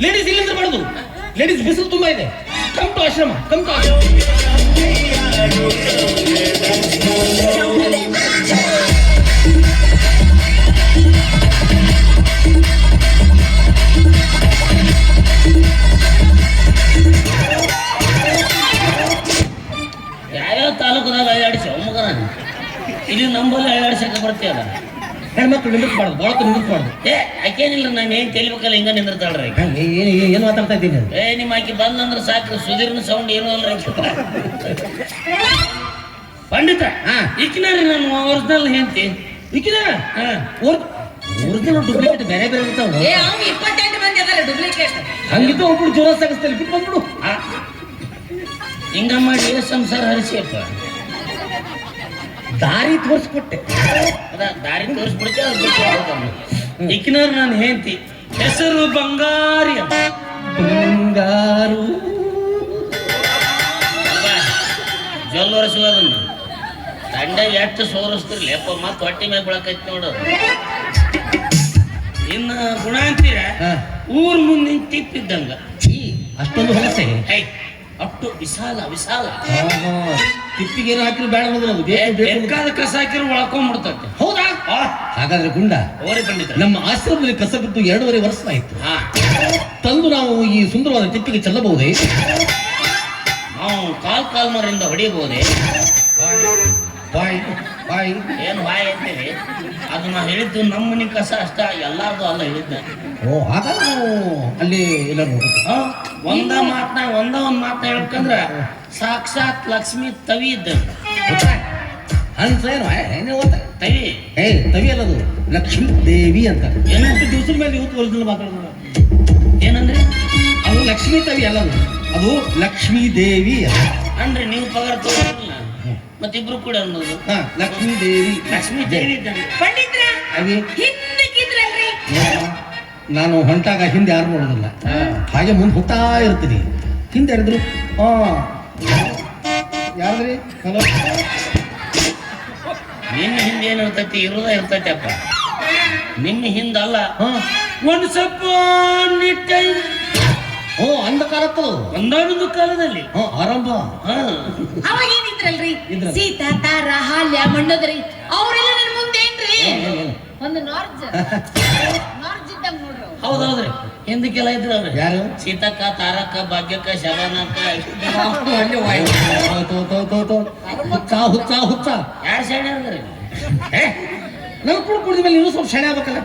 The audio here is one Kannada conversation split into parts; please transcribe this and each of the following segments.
ಲೇಡೀಸ್ ಇಲ್ಲಿಂದ ಮಾಡುದು. ಲೇಡೀಸ್ ಬಿಸಿಲು ತುಂಬಾ ಇದೆ. ಕಮ್ ಟು ಆಶ್ರಮ, ಕಮ್ ಟು ಆಶ್ರಮ. ಯಾವ್ಯಾವ ತಾಲೂಕದಾಗ ಅಳ್ಳಾಡಿಸಿ ಮಗನ ಇಲ್ಲಿ ನಂಬಲ್ಲಿ ಅಳ್ಳಾಡಿಸಕ್ಕೆ ಬರ್ತೀಯಲ್ಲ. ಹೆಣ್ಮಕ್ಳು ನಿಂದಿರ್ಬಾರ್ದು, ಬಾಳಕ ನಿಂದಿರ್ಬಾರ್ದು. ಆಕೇನಿಲ್ಲ, ನಾನು ಏನ್ ತಿಳಿಬೇಕಲ್ಲ ಹಿಂಗ ನಿಂದಿರ್ತಾಳ್ರಿ. ಏನು ಮಾತಾಡ್ತಾ ಇದ್ದೀನಿ? ನಿಮ್ಮ ಆಕಿ ಬಂದಂದ್ರೆ ಸಾಕು, ಸುಧೀರ್ನ ಸೌಂಡ್ ಏನು ಅಲ್ಲ. ಪಂಡಿತ ಈಕಿನಾರಿ ನಾನು ಒರಿಜಿನಲ್ ಹೆಂಡ್ತಿ. ಈಕಿನ ಒರಿಜಿನಲ್ ಡೂಪ್ಲಿಕೇಟ್ ಬೇರೆ ಬೇರೆ ಇರ್ತಾವ. 28 ಮಂದಿ ಅದಾರ ಡೂಪ್ಲಿಕೇಟ್. ಹಂಗಿದ್ದು ಒಬ್ಬಳು ಜೋರ ಸಾಗಿಸ್ತಾರೆ, ಬಿಟ್ಟು ಬಂದ್ಬಿಡು. ಹಿಂಗ ಮಾಡಿ ಸಂಸಾರ ಹರಿಸಿಯಪ್ಪ. ದಾರಿ ತೋರಿಸ್ಕೊಟ್ಟೆ, ದಾರಿ ತೋರಿಸ್ಬಿಡ್ತೇವೆ. ಈಕಿನಾರ ನಾನು ಹೆಂಡ್ತಿ, ಹೆಸರು ಬಂಗಾರಿ. ಬಂಗಾರು ಜೊಲ್ ಒರೆಸುವುದನ್ನು ದಂಡ ಎಷ್ಟು ಸೋರಿಸ್ತಿರ್ಲಿ ಅಪ್ಪ. ಮತ್ತೆ ಹೊಟ್ಟೆ ಮೇಲೆ ಬೆಳಕೈತಿ ನೋಡೋದು. ಇನ್ನು ಗುಣ ಅಂತೀರ ಊರ್ ಮುಂದೆ ತಿಪ್ಪಿದ್ದಂಗ. ಅಷ್ಟೊಂದು ಹೊಲಸೆ, ಅಷ್ಟು ವಿಶಾಲ ವಿಶಾಲ. ತಿಪ್ಪಿಗೆ ಏನು ಹಾಕಿದ್ರು ಬೇಡ ಅನ್ನೋದು ಬೇಕಾದ ಕಸ ಹಾಕಿರೋ ಒಳ್ಕೊಂಡ್ಬಿಡ್ತೈತೆ. ಹೌದಾ? ಹಾಗಾದ್ರೆ ಗುಂಡ ಅವರೇ ಪಂಡಿತ. ನಮ್ಮ ಆಶ್ರಮದಲ್ಲಿ ಕಸ ಬಿದ್ದು 2.5 ವರ್ಷ ಆಯ್ತು. ತಂದು ನಾವು ಈ ಸುಂದರವಾದ ತಿಪ್ಪಿಗೆ ಚೆಲ್ಲಬಹುದೇ? ನಾವು ಕಾಲ್ ಮರಿಂದ ಹೊಡಿಯಬಹುದೇ? ಬಾಯ್ ಬಾಯ್ ಏನು ಬಾಯ್ ಅಂತೇಳಿ ಅದು ನಾ ಹೇಳಿದ್ದು ನಮ್ಮ ಮನೆ ಕಸ ಅಷ್ಟ, ಎಲ್ಲಾರ್ದು ಅಲ್ಲ ಹೇಳಿದ್ದೆ. ಓ ಹಾಗಾದ್ರೆ ನಾವು ಅಲ್ಲಿ ಎಲ್ಲರೂ ಒಂದ್ ಮಾತನ್ನ ಹೇಳ್ಬೇಕಂದ್ರ ಸಾಕ್ಷಾತ್ ಲಕ್ಷ್ಮಿ ತವಿ ಇದ್ದಂಗ. ಏನು ತವಿ ತವಿ ಅಲ್ಲದು ಲಕ್ಷ್ಮೀ ದೇವಿ ಅಂತ. ಏನಂತ ದಿವಸದ ಮೇಲೆ ಇವತ್ತು ವರ್ಷದಲ್ಲಿ ಮಾತಾಡೋದು. ಏನಂದ್ರೆ ಅದು ಲಕ್ಷ್ಮೀ ತವಿ ಅಲ್ಲದು, ಅದು ಲಕ್ಷ್ಮೀ ದೇವಿ ಅಂದ್ರೆ ನೀವು ಪಗಾರ ತಗೋಲ್ಲ ಮತ್ತಿಬ್ರು ಕೂಡ ಅನ್ನೋದು. ಲಕ್ಷ್ಮೀ ದೇವಿ, ಲಕ್ಷ್ಮೀ ದೇವಿ ಇದ್ದಂಗೆ. ಪಂಡಿತ್ರ ಹಿಂದಕ್ಕಿದ್ರಲ್ರಿ, ನಾನು ಹೊಂಟಾಗ ಹಿಂದೆ ಯಾರು ನೋಡೋದಿಲ್ಲ, ಹಾಗೆ ಮುಂದೆ ಹೋಗ್ತಾ ಇರ್ತೀನಿ. ಹಿಂದೆ ಯಾರಿದ್ರು? ಯಾರ್ದ್ರಿ? ಹಲೋ, ನಿನ್ನ ಹಿಂದೆ ಏನಿರ್ತೈತಿ? ಇರ್ತೈತಿ ಅಪ್ಪ. ನಿನ್ನ ಹಿಂದಲ್ಲ, ಒಂದು ಸ್ವಲ್ಪ ಅಂಧಕಾರತ್ತಲ್ಲ, ಒಂದೊಂದು ಕಾಲದಲ್ಲಿ ಆರಂಭ. ಅವಾಗ ಏನಿದ್ರಲ್ರಿ? ಸೀತಾ, ತಾರ, ಹಾಲ್ಯ, ಮಂಡೋದ್ರಿ ಅವರೆಲ್ಲ ನನ್ನ ಮುಂದೆ ಏನ್ರಿ? ಒಂದು ನಾರ್ಜ್ ಇದ್ದಂಗ ನೋಡ್ರಿ. ಹೌದೌದ್ರಿ, ಹಿಂದಕ್ಕೆಲ್ಲ ಇದ್ರಲ್ರಿ. ಯಾರು? ಸೀತಕ್ಕ, ತಾರಕ್ಕ, ಭಾಗ್ಯಕ್ಕ, ಶಬಾನಕ್ಕ. ಹುಚ್ಚ ಹುಚ್ಚ ಯಾರು ಶಾಣೆ ಅದ್ರಿ? ನಾವು ಕುಡಿದ ಮೇಲೆ ಇನ್ನೂ ಸ್ವಲ್ಪ ಶಣೆ ಆಗ್ಬೇಕಲ್ಲ.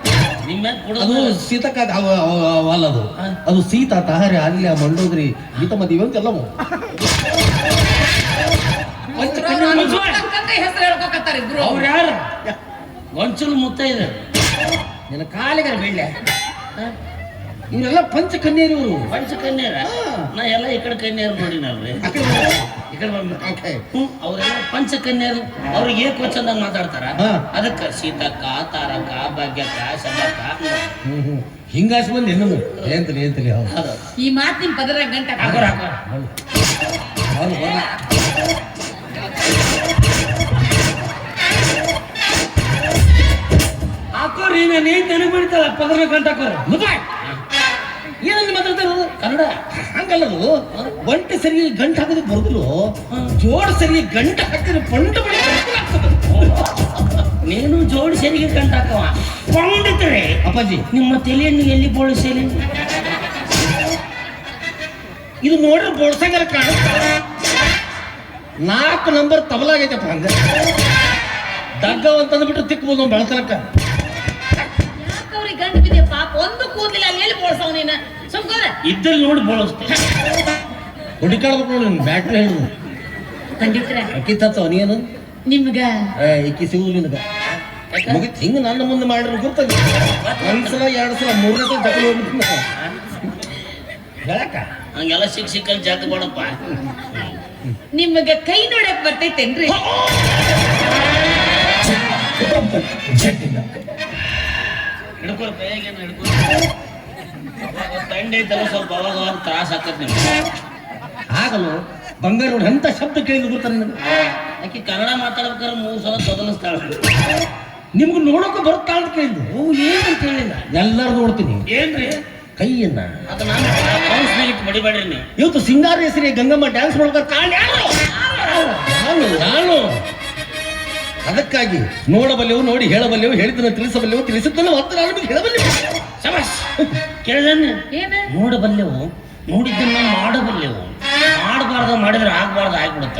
ನಿಮ್ಮ ಅದು ಸೀತಕ್ಕ ಅಲ್ಲದು, ಅದು ಸೀತಾ, ತಾಹರೆ, ಅಲ್ಯ, ಮಂಡೋದ್ರಿ, ಗೀತ ಮದುವೆ ಅಂತೆಲ್ಲವು. ಹೆಸರು ಹೇಳ್ಕೊಕತ್ತಾರ ಇಬ್ರು. ಅವ್ರು ಯಾರು? ಗೊಂಚಲು ಮುತ್ತ ಇದೆ ನಿನ್ನ ಕಾಲಿಗರ ಬೆಳ್ಳೆ. ಇವರೆಲ್ಲ ಪಂಚಕನ್ಯರು. ಇವರು ಪಂಚಕನ್ಯರ? ನಾ ಎಲ್ಲ ಈ ಕಡೆ ಕನ್ಯರು ನೋಡಿನಲ್ರಿ. ಈ ಕಡೆ ಅವರೆಲ್ಲ ಪಂಚಕನ್ಯರು. ಅವ್ರಿಗೆ ಏಕವಚನ ಮಾತಾಡ್ತಾರ. ಅದಕ್ಕ ಸೀತಕ್ಕ, ತಾರಕ್ಕ, ಭಾಗ್ಯಕ್ಕ, ಶಬಕ್ಕ ಹಿಂಗಾಸಿ ಬಂದು ಹೆಣ್ಣು ಏಂತಲಿ ಏಂತಲಿ. ಈ ಮಾತು ನಿಮ್ ಪದರ ಗಂಟ ಹಾಕೋರಿ. ನಾನು ಏನ್ ನನಗೆ ಬಿಡ್ತಾಳ ಪದರ ಗಂಟ ಹಾಕೋರಿ. ಏನಲ್ಲಿ ಮಾತಾಡ್ತಾರ ಕನ್ನಡ? ಹಂಗಲ್ಲದು, ಒಂಟೆ ಸರಿ ಗಂಟು ಹಾಕೋದಕ್ಕೆ ಬರುದಿಲ್ಲ, ಜೋಡ್ ಸರಿ ಗಂಟು ಹಾಕಿದ್ರೆ ಪಂಡು ಬಳಿ ಆಗ್ತದೆ. ನೀನು ಜೋಡಿ ಸರಿಗೆ ಗಂಟು ಹಾಕವ ಪಂಡಿತರೆ. ಅಪ್ಪಾಜಿ, ನಿಮ್ಮ ತಲೆಯನ್ನು ಎಲ್ಲಿ ಬೋಳಿಸಲಿ? ಇದು ನೋಡ್ರಿ ಬೋಳ್ಸಂಗಲ್ಲ ಕಾಣುತ್ತ. 4 ನಂಬರ್ ತಬಲಾಗೈತಪ್ಪ. ಹಂಗ ದಗ್ಗ ಅಂತಂದ್ಬಿಟ್ಟು ತಿಕ್ಬೋದು ಬೆಳತನಕ. ಯಾಕವ್ರಿಗೆ ಗಂಟು ಬಿದ್ದೆ ಪಾಪ, ಒಂದು ಕೂದಲಿಲ್ಲ, ಅಲ್ಲಿ ಎಲ್ಲಿ ಬೋಳ್ಸವ್ ನೀನ? ಸುಮ್ಕೋರ ಇದ್ದಲ್ಲಿ ನೋಡಿ ಬೋಳಿಸ್ತೇನೆ. ಹುಡುಕಾಡ್ಬೇಕು ನೋಡಿ, ನಿನ್ ಬ್ಯಾಟ್ರಿ ಹೇಳು. ಪಂಡಿತ್ರ ಅಕ್ಕಿ ತತ್ತವ ನೀನು ನಿಮ್ಗ ಇಕ್ಕಿ ಸಿಗುದು ನಿನಗ ಮುಗಿತ್. ಹಿಂಗ ನನ್ನ ಮುಂದೆ ಮಾಡಿರೋ ಗೊತ್ತಾಗ 1 ಸಲ 2 ಸಲ 3ನೇ ಸಲ ತಗೊಂಡು ಹೋಗ್ಬಿಟ್ಟು ಹೇಳಕ್ಕ. ಹಂಗೆಲ್ಲ ಸಿಕ್ಕಲ್ಲಿ ಜಾಗ ಬೇಡಪ್ಪ. ನಿಮ್ಗ ಕೈ ನೋಡಕ್ ಬರ್ತೈತೇನ್ರಿ? ಹಿಡ್ಕೊಳ್ ಕೈಯಾಗೇನು ಹಿಡ್ಕೊಳ್. ತಂಡ ಐತಲ್ಲ ಸ್ವಲ್ಪ ಅವಾಗ ತ್ರಾಸ ಆಕತ್ ನಿಮ್ಗೆ. ಆಗಲು ಬಂಗಾರ ನೋಡಿ ಎಂತ ಶಬ್ದ ಕೇಳಿದ್ರು ಗೊತ್ತಾ ನಿನಗೆ? ಆಕಿ ಕನ್ನಡ ಮಾತಾಡ್ಬೇಕಾದ್ರೆ 3 ಸಲ ಬದಲಿಸ್ತಾಳೆ. ನಿಮ್ಗೆ ನೋಡೋಕೆ ಬರುತ್ತಾ ಅಂತ ಕೇಳಿದ್ರು. ಏನಂತ ಹೇಳಿಲ್ಲ. ಎಲ್ಲರೂ ನೋಡ್ತೀನಿ. ಏನ್ರಿ ಕೈಯನ್ನ ಅದು ನಾನು ಕೌನ್ಸ್ನಾಗ ಇಟ್ಟು ಬಡಿಬೇಡ್ರಿ ನೀವು. ಇವತ್ತು ಸಿಂಗಾರ ಹೆಸರಿ ಗಂಗಮ್ಮ ಡ್ಯಾನ್ಸ್ ಮಾಡ್ತಾರೆ ಕಾರಣ ಯಾರು? ನಾನು ಅದಕ್ಕಾಗಿ ನೋಡಬಲ್ಲೆವು, ನೋಡಿ ಹೇಳಬಲ್ಲೆವು, ಹೇಳಿದ್ದನ್ನು ತಿಳಿಸಬಲ್ಲೆವು, ತಿಳಿಸಿದ್ದನ್ನು ಮತ್ತೆ ನಾನು ನಿಮಗೆ ಹೇಳಬಲ್ಲೆವು. ಶಬಾಷ್ ಕೇಳಿದನ್ನ ಏನ ನೋಡಬಲ್ಲೆವು, ನೋಡಿದ್ದನ್ನ ಮಾಡಬಲ್ಲೆವು. ಮಾಡಬಾರ್ದು ಮಾಡಿದ್ರೆ ಆಗ್ಬಾರ್ದು ಆಗ್ಬಿಡುತ್ತ.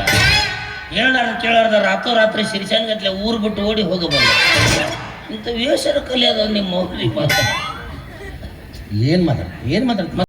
ಹೇಳಾರ್ದು ಕೇಳಾರ್ದ ರಾತ್ರೋರಾತ್ರಿ ಸಿರಿಸನ್ಗಟ್ಲೆ ಊರು ಬಿಟ್ಟು ಓಡಿ ಹೋಗಬಲ್ಲ. ಇಂಥ ವೇಷರ ಕಲಿಯೋದು ನಿಮ್ಮ ಮೌಲ್ಯ ಮಾತ್ರ. ಏನ್ ಮಾತಾಡ್ತ